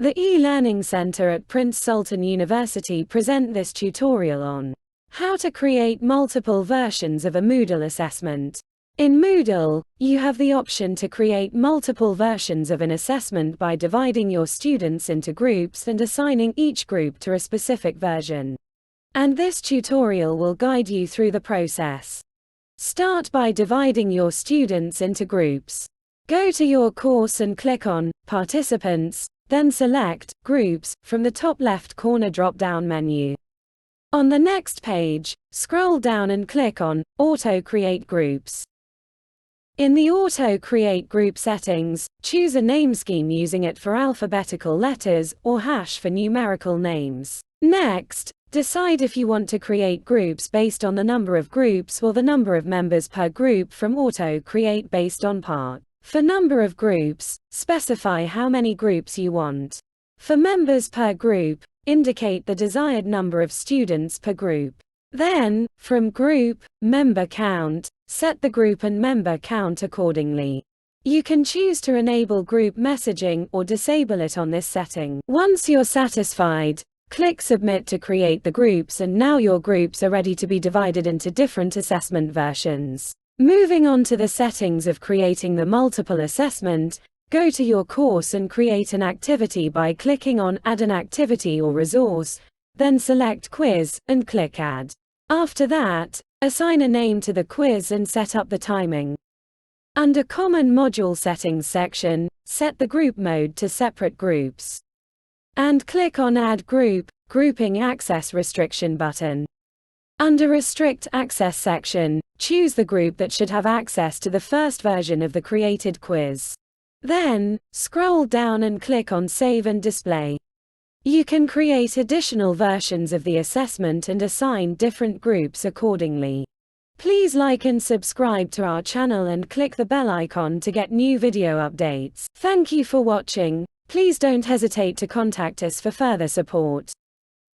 The e-learning center at Prince Sultan University present this tutorial on how to create multiple versions of a Moodle assessment. In Moodle, you have the option to create multiple versions of an assessment by dividing your students into groups and assigning each group to a specific version. And this tutorial will guide you through the process. Start by dividing your students into groups. Go to your course and click on Participants, then select Groups from the top left corner drop-down menu. On the next page, scroll down and click on Auto Create Groups. In the Auto Create Group settings, choose a name scheme using it for alphabetical letters or hash for numerical names. Next, decide if you want to create groups based on the number of groups or the number of members per group from Auto Create based on part. For number of groups, specify how many groups you want. For members per group, indicate the desired number of students per group. Then, from Group, Member Count, set the group and member count accordingly. You can choose to enable group messaging or disable it on this setting. Once you're satisfied, click Submit to create the groups, and now your groups are ready to be divided into different assessment versions. Moving on to the settings of creating the multiple assessment, go to your course and create an activity by clicking on Add an activity or resource, then select Quiz, and click Add. After that, assign a name to the quiz and set up the timing. Under Common Module Settings section, set the group mode to separate groups. And click on Add Group, Grouping Access Restriction button. Under Restrict Access section, choose the group that should have access to the first version of the created quiz. Then, scroll down and click on Save and Display. You can create additional versions of the assessment and assign different groups accordingly. Please like and subscribe to our channel and click the bell icon to get new video updates. Thank you for watching. Please don't hesitate to contact us for further support.